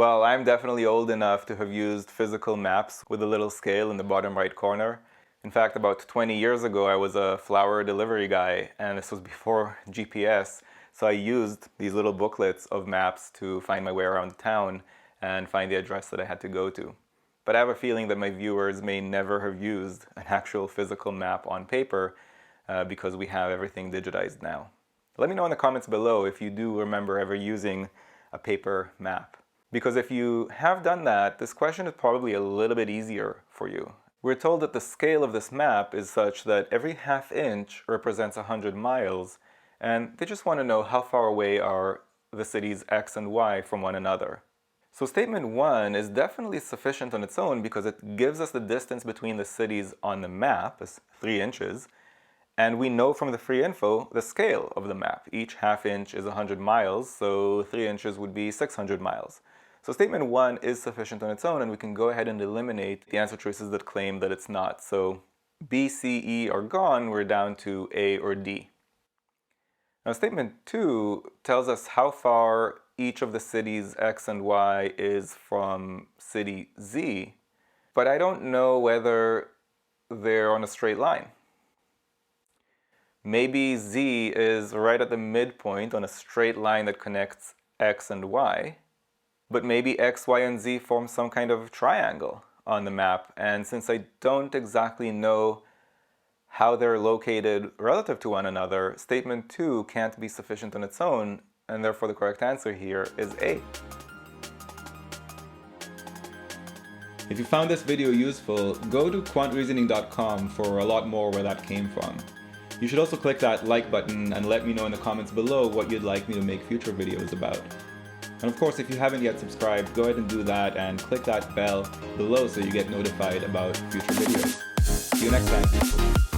Well, I'm definitely old enough to have used physical maps with a little scale in the bottom right corner. In fact, about 20 years ago, I was a flower delivery guy, and this was before GPS. So I used these little booklets of maps to find my way around town and find the address that I had to go to. But I have a feeling that my viewers may never have used an actual physical map on paper because we have everything digitized now. Let me know in the comments below if you do remember ever using a paper map. Because if you have done that, this question is probably a little bit easier for you. We're told that the scale of this map is such that every half inch represents 100 miles, and they just want to know how far away are the cities X and Y from one another. So statement 1 is definitely sufficient on its own because it gives us the distance between the cities on the map as 3 inches, and we know from the free info the scale of the map. Each half inch is 100 miles, so 3 inches would be 600 miles. So statement 1 is sufficient on its own, and we can go ahead and eliminate the answer choices that claim that it's not. So B, C, E are gone, we're down to A or D. Now statement 2 tells us how far each of the cities X and Y is from city Z, but I don't know whether they're on a straight line. Maybe Z is right at the midpoint on a straight line that connects X and Y. But maybe X, Y, and Z form some kind of triangle on the map. And since I don't exactly know how they're located relative to one another, statement 2 can't be sufficient on its own, and therefore the correct answer here is A. If you found this video useful, go to quantreasoning.com for a lot more where that came from. You should also click that like button and let me know in the comments below what you'd like me to make future videos about. And of course, if you haven't yet subscribed, go ahead and do that and click that bell below so you get notified about future videos. See you next time.